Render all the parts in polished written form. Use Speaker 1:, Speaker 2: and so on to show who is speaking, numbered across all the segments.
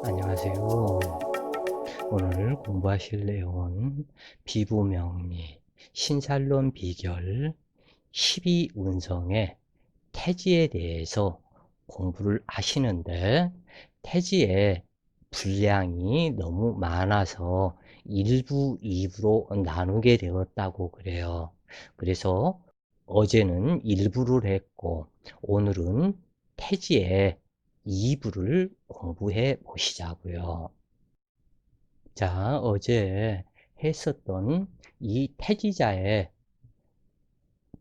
Speaker 1: 안녕하세요. 오늘 공부하실 내용은 비부명리, 신살론 비결, 12운성의 태지에 대해서 공부를 하시는데, 태지의 분량이 너무 많아서 1부, 2부로 나누게 되었다고 그래요. 그래서 어제는 1부를 했고 오늘은 태지의 2부를 공부해 보시자고요. 자, 어제 했었던 이 태지자의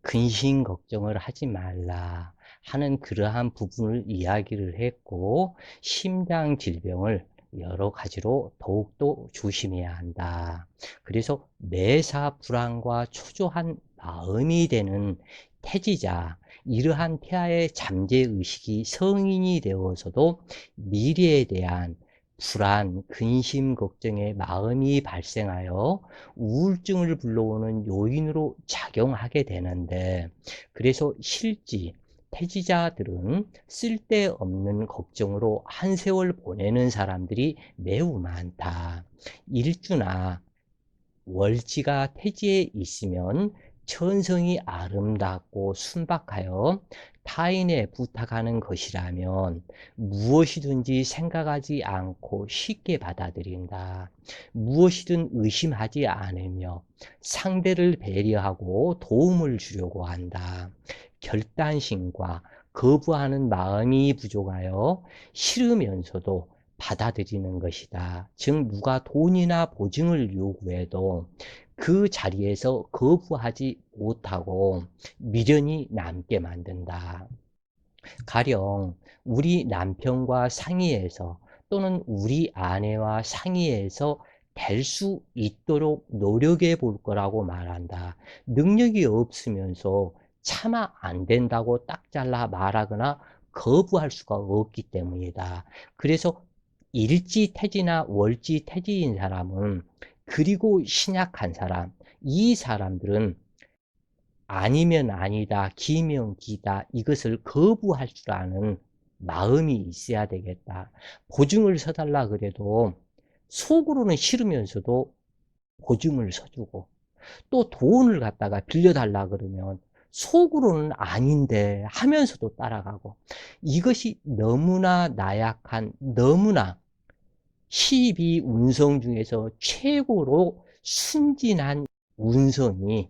Speaker 1: 근심 걱정을 하지 말라 하는 그러한 부분을 이야기를 했고, 심장 질병을 여러 가지로 더욱더 조심해야 한다. 그래서 매사 불안과 초조한 마음이 되는 태지자, 이러한 태아의 잠재의식이 성인이 되어서도 미래에 대한 불안, 근심, 걱정의 마음이 발생하여 우울증을 불러오는 요인으로 작용하게 되는데, 그래서 실지, 태지자들은 쓸데없는 걱정으로 한 세월 보내는 사람들이 매우 많다. 일주나 월지가 태지에 있으면 천성이 아름답고 순박하여 타인에 부탁하는 것이라면 무엇이든지 생각하지 않고 쉽게 받아들인다. 무엇이든 의심하지 않으며 상대를 배려하고 도움을 주려고 한다. 결단심과 거부하는 마음이 부족하여 싫으면서도 받아들이는 것이다. 즉 누가 돈이나 보증을 요구해도 그 자리에서 거부하지 못하고 미련이 남게 만든다. 가령 우리 남편과 상의해서 또는 우리 아내와 상의해서 될 수 있도록 노력해 볼 거라고 말한다. 능력이 없으면서 차마 안 된다고 딱 잘라 말하거나 거부할 수가 없기 때문이다. 그래서 일지태지나 월지태지인 사람은, 그리고 신약한 사람, 이 사람들은 아니면 아니다, 기면 기다, 이것을 거부할 줄 아는 마음이 있어야 되겠다. 보증을 서달라 그래도 속으로는 싫으면서도 보증을 서주고, 또 돈을 갖다가 빌려달라 그러면 속으로는 아닌데 하면서도 따라가고, 이것이 너무나 나약한, 너무나 12운성 중에서 최고로 순진한 운성이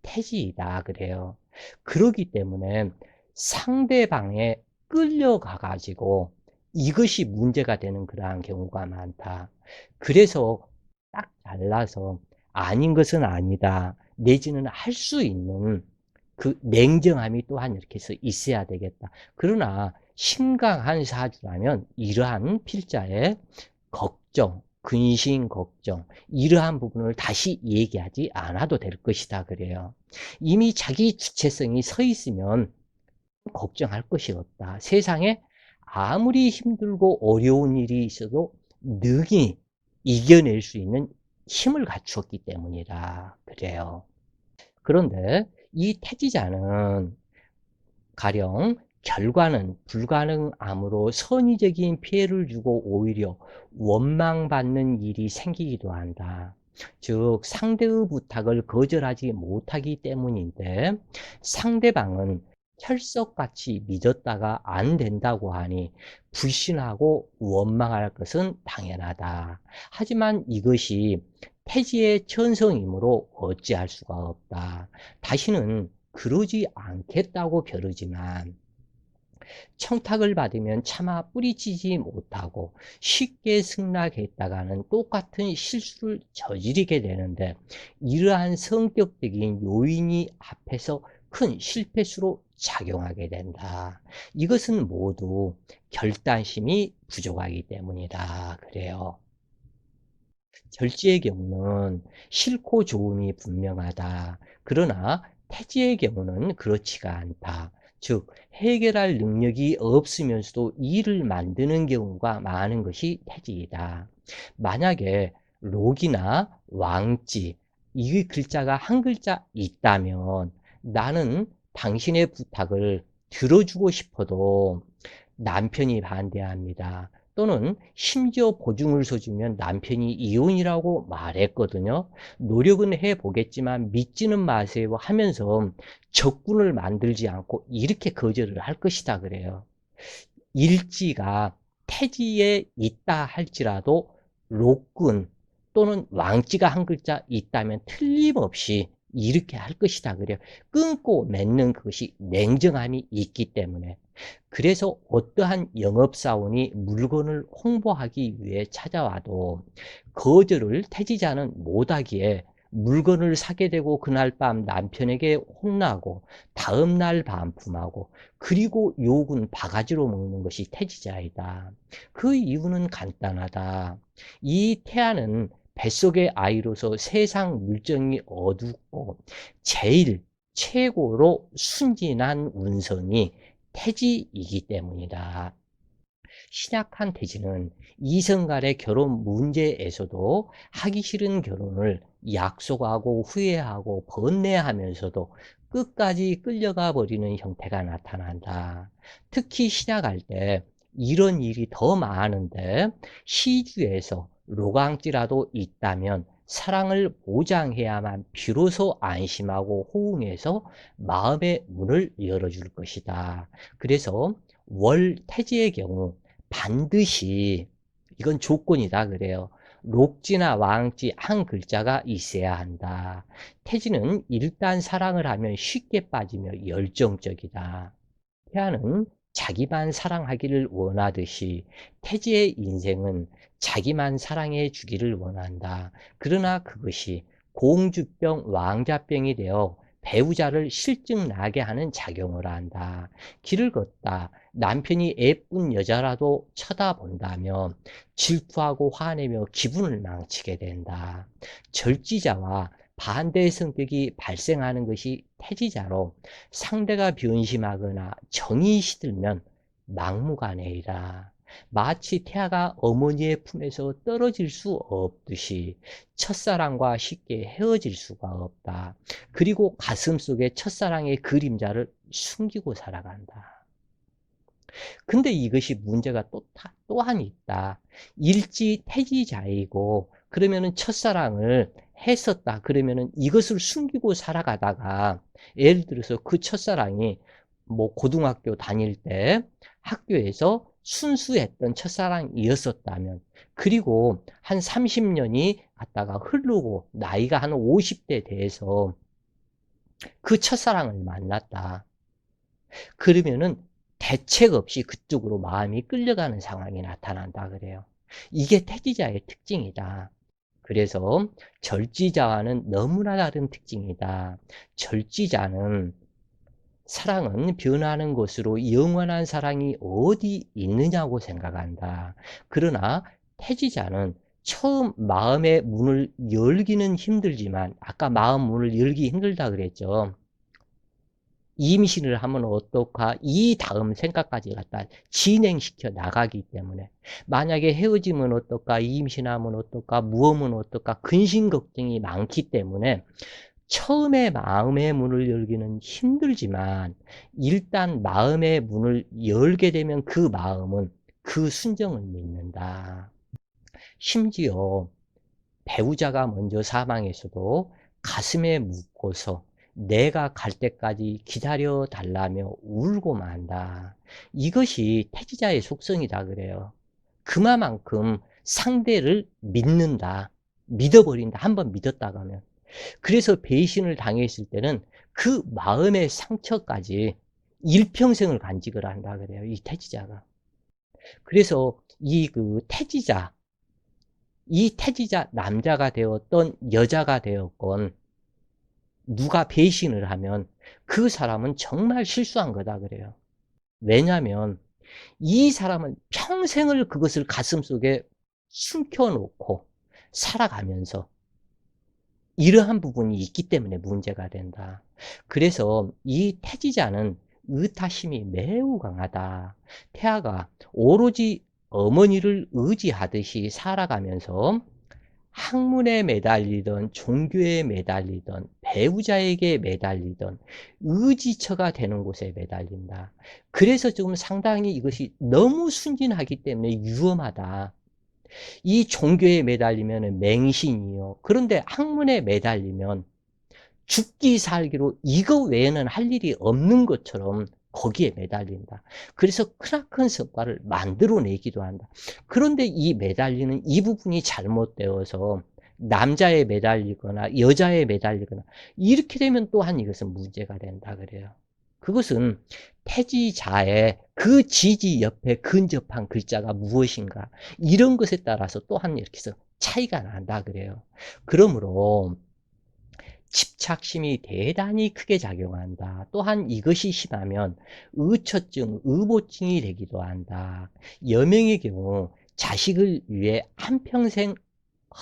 Speaker 1: 태지이다 그래요. 그렇기 때문에 상대방에 끌려가 가지고 이것이 문제가 되는 그러한 경우가 많다. 그래서 딱 잘라서 아닌 것은 아니다, 내지는 할 수 있는 그 냉정함이 또한 이렇게 해서 있어야 되겠다. 그러나 심각한 사주라면 이러한 필자의 걱정, 근심 걱정, 이러한 부분을 다시 얘기하지 않아도 될 것이다 그래요. 이미 자기 주체성이 서 있으면 걱정할 것이 없다. 세상에 아무리 힘들고 어려운 일이 있어도 능히 이겨낼 수 있는 힘을 갖추었기 때문이다 그래요. 그런데 이 태지자는 가령 결과는 불가능하므로 선의적인 피해를 주고 오히려 원망받는 일이 생기기도 한다. 즉 상대의 부탁을 거절하지 못하기 때문인데, 상대방은 철석같이 믿었다가 안 된다고 하니 불신하고 원망할 것은 당연하다. 하지만 이것이 태지의 천성이므로 어찌할 수가 없다. 다시는 그러지 않겠다고 벼르지만 청탁을 받으면 차마 뿌리치지 못하고 쉽게 승낙했다가는 똑같은 실수를 저지르게 되는데, 이러한 성격적인 요인이 앞에서 큰 실패수로 작용하게 된다. 이것은 모두 결단심이 부족하기 때문이다 그래요. 절지의 경우는 싫고 좋음이 분명하다. 그러나 태지의 경우는 그렇지가 않다. 즉 해결할 능력이 없으면서도 일을 만드는 경우가 많은 것이 태지이다. 만약에 록이나 왕지, 이 글자가 한 글자 있다면 나는 당신의 부탁을 들어주고 싶어도 남편이 반대합니다. 또는 심지어 보증을 서주면 남편이 이혼이라고 말했거든요. 노력은 해보겠지만 믿지는 마세요 하면서 적군을 만들지 않고 이렇게 거절을 할 것이다 그래요. 일지가 태지에 있다 할지라도 록군 또는 왕지가 한 글자 있다면 틀림없이 이렇게 할 것이다 그래요. 끊고 맺는 그것이 냉정함이 있기 때문에. 그래서 어떠한 영업사원이 물건을 홍보하기 위해 찾아와도 거절을 태지자는 못하기에 물건을 사게 되고 그날 밤 남편에게 혼나고 다음날 반품하고 그리고 욕은 바가지로 먹는 것이 태지자이다. 그 이유는 간단하다. 이 태아는 뱃속의 아이로서 세상 물정이 어둡고 제일 최고로 순진한 운선이 태지이기 때문이다. 신약한 태지는 이성 간의 결혼 문제에서도 하기 싫은 결혼을 약속하고 후회하고 번뇌하면서도 끝까지 끌려가 버리는 형태가 나타난다. 특히 신약할 때 이런 일이 더 많은데 시주에서 로강지라도 있다면 사랑을 보장해야만 비로소 안심하고 호응해서 마음의 문을 열어줄 것이다. 그래서 월태지의 경우 반드시 이건 조건이다 그래요. 록지나 왕지 한 글자가 있어야 한다. 태지는 일단 사랑을 하면 쉽게 빠지며 열정적이다. 태아는 자기만 사랑하기를 원하듯이 태지의 인생은 자기만 사랑해 주기를 원한다. 그러나 그것이 공주병, 왕자병이 되어 배우자를 실증나게 하는 작용을 한다. 길을 걷다 남편이 예쁜 여자라도 쳐다본다면 질투하고 화내며 기분을 망치게 된다. 절지자와 반대의 성격이 발생하는 것이 태지자로 상대가 변심하거나 정이 시들면 막무가내이다. 마치 태아가 어머니의 품에서 떨어질 수 없듯이 첫사랑과 쉽게 헤어질 수가 없다. 그리고 가슴속에 첫사랑의 그림자를 숨기고 살아간다. 근데 이것이 문제가 또한 있다. 일지태지자이고 그러면은 첫사랑을 했었다. 그러면은 이것을 숨기고 살아가다가 예를 들어서 그 첫사랑이 뭐 고등학교 다닐 때 학교에서 순수했던 첫사랑이었었다면 그리고 한 30년이 갔다가 흐르고 나이가 한 50대 돼서 그 첫사랑을 만났다. 그러면은 대책 없이 그쪽으로 마음이 끌려가는 상황이 나타난다 그래요. 이게 태지자의 특징이다. 그래서 절지자와는 너무나 다른 특징이다. 절지자는 사랑은 변하는 것으로 영원한 사랑이 어디 있느냐고 생각한다. 그러나 태지자는 처음 마음의 문을 열기는 힘들지만 아까 마음 문을 열기 힘들다 그랬죠. 임신을 하면 어떨까? 이 다음 생각까지 갖다 진행시켜 나가기 때문에 만약에 헤어지면 어떨까? 임신하면 어떨까? 무엇은 어떨까? 근심 걱정이 많기 때문에 처음에 마음의 문을 열기는 힘들지만 일단 마음의 문을 열게 되면 그 마음은 그 순정을 믿는다. 심지어 배우자가 먼저 사망했어도 가슴에 묻고서 내가 갈 때까지 기다려 달라며 울고 만다. 이것이 태지자의 속성이다 그래요. 그만큼 상대를 믿는다. 믿어버린다. 한번 믿었다가 하면. 그래서 배신을 당했을 때는 그 마음의 상처까지 일평생을 간직을 한다 그래요. 이 태지자가. 그래서 이 태지자, 이 태지자 남자가 되었던 여자가 되었건 누가 배신을 하면 그 사람은 정말 실수한 거다 그래요. 왜냐하면 이 사람은 평생을 그것을 가슴속에 숨겨놓고 살아가면서 이러한 부분이 있기 때문에 문제가 된다. 그래서 이 태지자는 의타심이 매우 강하다. 태아가 오로지 어머니를 의지하듯이 살아가면서 학문에 매달리던 종교에 매달리던 배우자에게 매달리던 의지처가 되는 곳에 매달린다. 그래서 지금 상당히 이것이 너무 순진하기 때문에 위험하다. 이 종교에 매달리면 맹신이요. 그런데 학문에 매달리면 죽기 살기로 이거 외에는 할 일이 없는 것처럼 거기에 매달린다. 그래서 크나큰 성과를 만들어내기도 한다. 그런데 이 매달리는 이 부분이 잘못되어서 남자에 매달리거나 여자에 매달리거나 이렇게 되면 또한 이것은 문제가 된다 그래요. 그것은 태지자의 그 지지 옆에 근접한 글자가 무엇인가 이런 것에 따라서 또한 이렇게 해서 차이가 난다 그래요. 그러므로 집착심이 대단히 크게 작용한다. 또한 이것이 심하면 의처증, 의보증이 되기도 한다. 여명의 경우 자식을 위해 한평생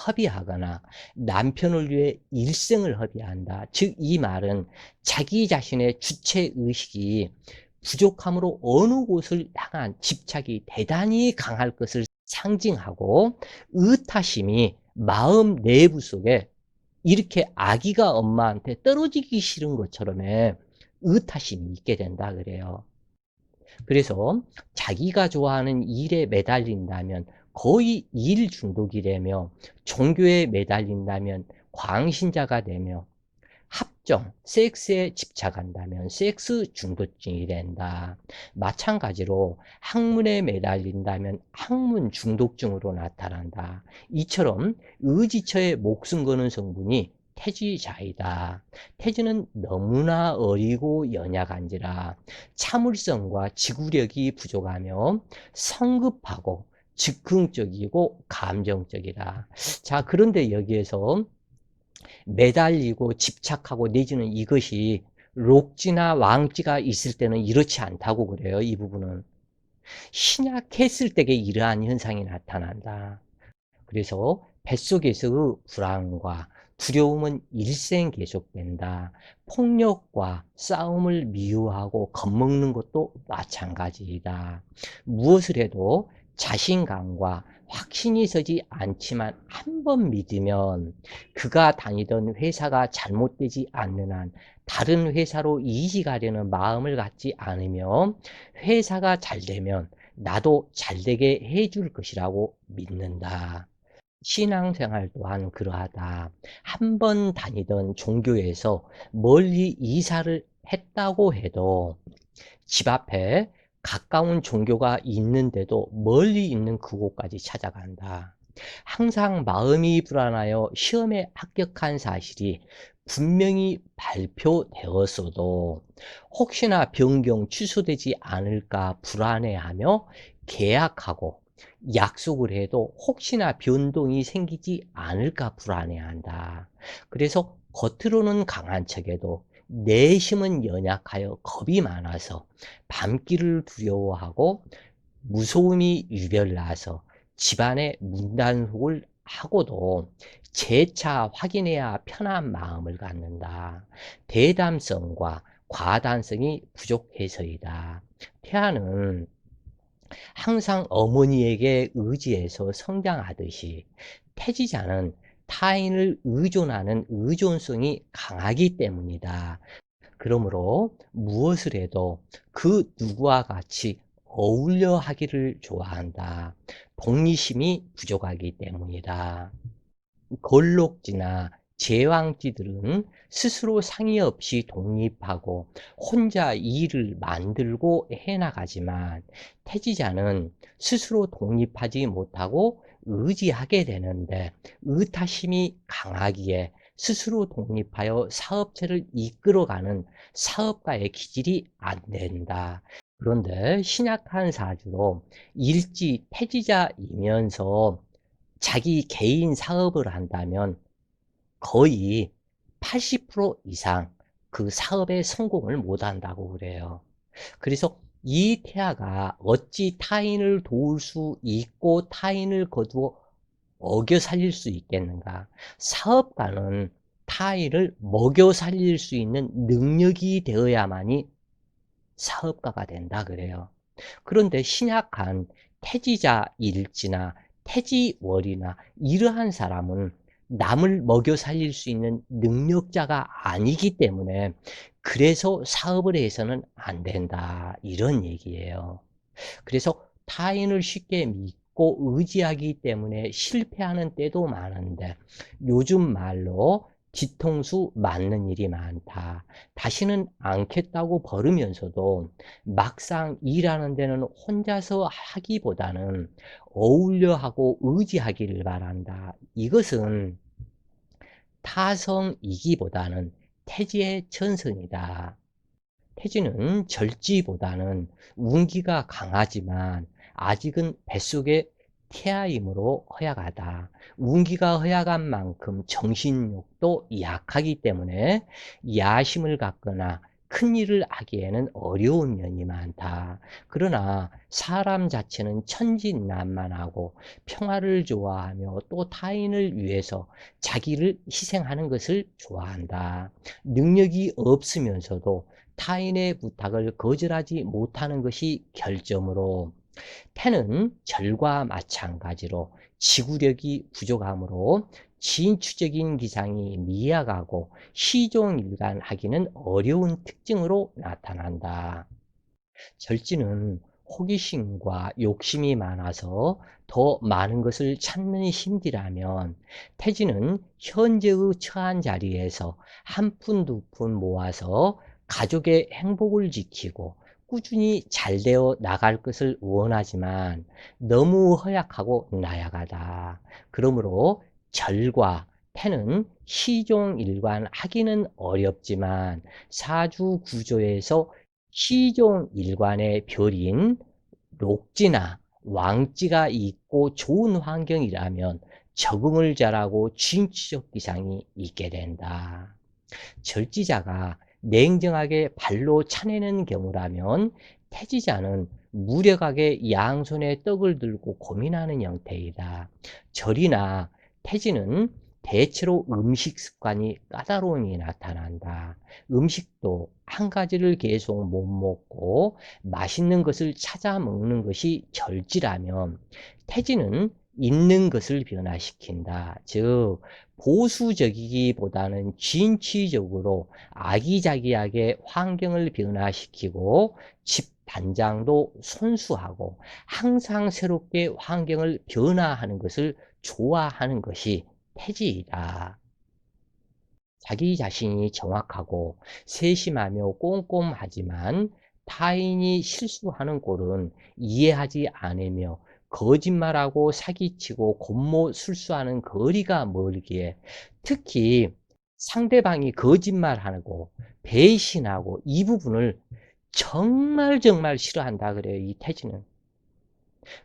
Speaker 1: 허비하거나 남편을 위해 일생을 허비한다. 즉 이 말은 자기 자신의 주체의식이 부족함으로 어느 곳을 향한 집착이 대단히 강할 것을 상징하고 의타심이 마음 내부 속에 이렇게 아기가 엄마한테 떨어지기 싫은 것처럼의 의타심이 있게 된다 그래요. 그래서 자기가 좋아하는 일에 매달린다면 거의 일 중독이 되며 종교에 매달린다면 광신자가 되며 합정, 섹스에 집착한다면 섹스 중독증이 된다. 마찬가지로 학문에 매달린다면 학문 중독증으로 나타난다. 이처럼 의지처에 목숨 거는 성분이 태지자이다. 태지는 너무나 어리고 연약한지라 참을성과 지구력이 부족하며 성급하고 즉흥적이고 감정적이다. 자, 그런데 여기에서 매달리고 집착하고 내지는 이것이 록지나 왕지가 있을 때는 이렇지 않다고 그래요. 이 부분은 신약했을 때에 이러한 현상이 나타난다. 그래서 뱃속에서의 불안과 두려움은 일생 계속된다. 폭력과 싸움을 미워하고 겁먹는 것도 마찬가지이다. 무엇을 해도 자신감과 확신이 서지 않지만 한 번 믿으면 그가 다니던 회사가 잘못되지 않는 한 다른 회사로 이직하려는 마음을 갖지 않으며 회사가 잘 되면 나도 잘 되게 해줄 것이라고 믿는다. 신앙생활 또한 그러하다. 한 번 다니던 종교에서 멀리 이사를 했다고 해도 집 앞에 가까운 종교가 있는데도 멀리 있는 그곳까지 찾아간다. 항상 마음이 불안하여 시험에 합격한 사실이 분명히 발표되었어도 혹시나 변경 취소되지 않을까 불안해하며 계약하고 약속을 해도 혹시나 변동이 생기지 않을까 불안해한다. 그래서 겉으로는 강한 척해도 내심은 연약하여 겁이 많아서 밤길을 두려워하고 무서움이 유별나서 집안에 문단속을 하고도 재차 확인해야 편한 마음을 갖는다. 대담성과 과단성이 부족해서이다. 태아는 항상 어머니에게 의지해서 성장하듯이 태지자는 타인을 의존하는 의존성이 강하기 때문이다. 그러므로 무엇을 해도 그 누구와 같이 어울려 하기를 좋아한다. 독립심이 부족하기 때문이다. 걸록지나 제왕지들은 스스로 상의 없이 독립하고 혼자 일을 만들고 해나가지만 태지자는 스스로 독립하지 못하고 의지하게 되는데 의타심이 강하기에 스스로 독립하여 사업체를 이끌어가는 사업가의 기질이 안 된다. 그런데 신약한 사주로 일지 태지자이면서 자기 개인 사업을 한다면 거의 80% 이상 그 사업에 성공을 못 한다고 그래요. 그래서 이 태아가 어찌 타인을 도울 수 있고 타인을 거두어 먹여 살릴 수 있겠는가? 사업가는 타인을 먹여 살릴 수 있는 능력이 되어야만이 사업가가 된다 그래요. 그런데 신약한 태지자일지나 태지월이나 이러한 사람은 남을 먹여 살릴 수 있는 능력자가 아니기 때문에 그래서 사업을 해서는 안 된다. 이런 얘기예요. 그래서 타인을 쉽게 믿고 의지하기 때문에 실패하는 때도 많은데 요즘 말로 뒤통수 맞는 일이 많다. 다시는 않겠다고 버르면서도 막상 일하는 데는 혼자서 하기보다는 어울려 하고 의지하기를 바란다. 이것은 타성이기보다는 태지의 전선이다. 태지는 절지보다는 운기가 강하지만 아직은 뱃속에 태아이므로 허약하다. 운기가 허약한 만큼 정신력도 약하기 때문에 야심을 갖거나 큰 일을 하기에는 어려운 면이 많다. 그러나 사람 자체는 천진난만하고 평화를 좋아하며 또 타인을 위해서 자기를 희생하는 것을 좋아한다. 능력이 없으면서도 타인의 부탁을 거절하지 못하는 것이 결점으로 태는 절과 마찬가지로 지구력이 부족하므로 진취적인 기상이 미약하고 시종일관하기는 어려운 특징으로 나타난다. 절지는 호기심과 욕심이 많아서 더 많은 것을 찾는 힘이라면 태지는 현재의 처한 자리에서 한 푼 두 푼 모아서 가족의 행복을 지키고 꾸준히 잘 되어 나갈 것을 원하지만 너무 허약하고 나약하다. 그러므로 절과 태는 시종일관하기는 어렵지만 사주 구조에서 시종일관의 별인 록지나 왕지가 있고 좋은 환경이라면 적응을 잘하고 진취적 기상이 있게 된다. 절지자가 냉정하게 발로 차내는 경우라면 태지자는 무력하게 양손에 떡을 들고 고민하는 형태이다. 절이나 태지는 대체로 음식 습관이 까다로움이 나타난다. 음식도 한 가지를 계속 못 먹고 맛있는 것을 찾아 먹는 것이 절지라면 태지는 있는 것을 변화시킨다. 즉 보수적이기보다는 진취적으로 아기자기하게 환경을 변화시키고 집 단장도 손수하고 항상 새롭게 환경을 변화하는 것을 좋아하는 것이 태지이다. 자기 자신이 정확하고 세심하며 꼼꼼하지만 타인이 실수하는 꼴은 이해하지 않으며 거짓말하고 사기치고 곤모술수하는 거리가 멀기에 특히 상대방이 거짓말하고 배신하고 이 부분을 정말 싫어한다 그래요. 이 태지는.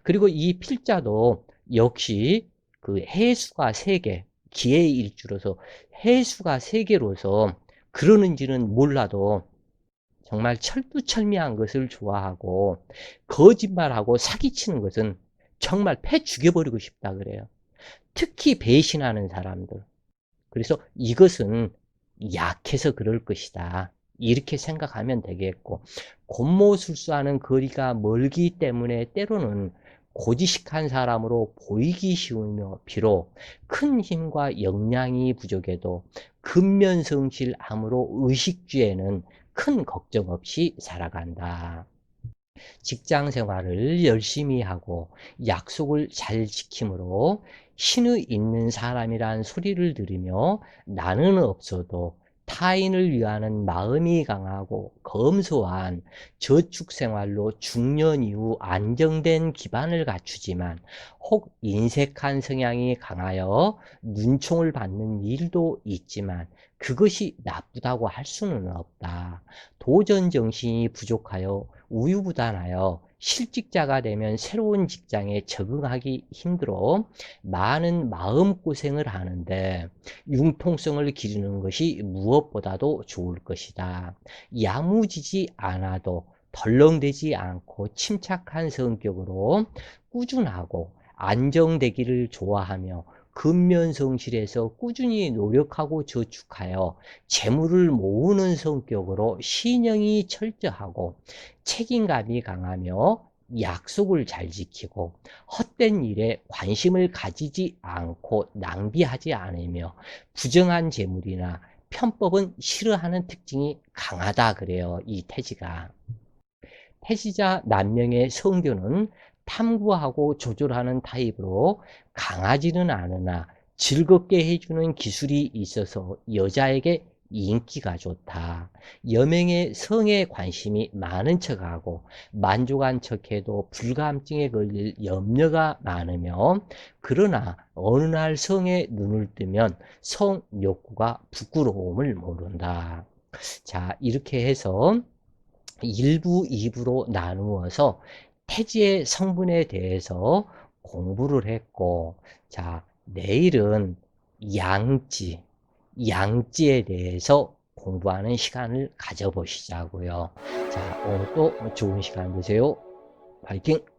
Speaker 1: 그리고 이 필자도 역시 그 해수가 3개, 기의 일주로서 해수가 3개로서 그러는지는 몰라도 정말 철두철미한 것을 좋아하고 거짓말하고 사기치는 것은 정말 패 죽여버리고 싶다 그래요. 특히 배신하는 사람들. 그래서 이것은 약해서 그럴 것이다. 이렇게 생각하면 되겠고 곤모술수하는 거리가 멀기 때문에 때로는 고지식한 사람으로 보이기 쉬우며 비록 큰 힘과 역량이 부족해도 근면성실함으로 의식주에는 큰 걱정 없이 살아간다. 직장 생활을 열심히 하고 약속을 잘 지킴으로 신의 있는 사람이란 소리를 들으며 나는 없어도 타인을 위하는 마음이 강하고 검소한 저축 생활로 중년 이후 안정된 기반을 갖추지만 혹 인색한 성향이 강하여 눈총을 받는 일도 있지만 그것이 나쁘다고 할 수는 없다. 도전 정신이 부족하여 우유부단하여 실직자가 되면 새로운 직장에 적응하기 힘들어 많은 마음고생을 하는데 융통성을 기르는 것이 무엇보다도 좋을 것이다. 야무지지 않아도 덜렁대지 않고 침착한 성격으로 꾸준하고 안정되기를 좋아하며 근면성실해서 꾸준히 노력하고 저축하여 재물을 모으는 성격으로 신형이 철저하고 책임감이 강하며 약속을 잘 지키고 헛된 일에 관심을 가지지 않고 낭비하지 않으며 부정한 재물이나 편법은 싫어하는 특징이 강하다 그래요. 이 태지가. 태지자 남명의 성교는 탐구하고 조절하는 타입으로 강하지는 않으나 즐겁게 해주는 기술이 있어서 여자에게 인기가 좋다. 여명의 성에 관심이 많은 척하고 만족한 척해도 불감증에 걸릴 염려가 많으며 그러나 어느 날 성에 눈을 뜨면 성 욕구가 부끄러움을 모른다. 자, 이렇게 해서 1부, 2부로 나누어서 태지의 성분에 대해서 공부를 했고, 자, 내일은 양지, 양지에 대해서 공부하는 시간을 가져보시자고요. 자, 오늘도 좋은 시간 되세요. 파이팅!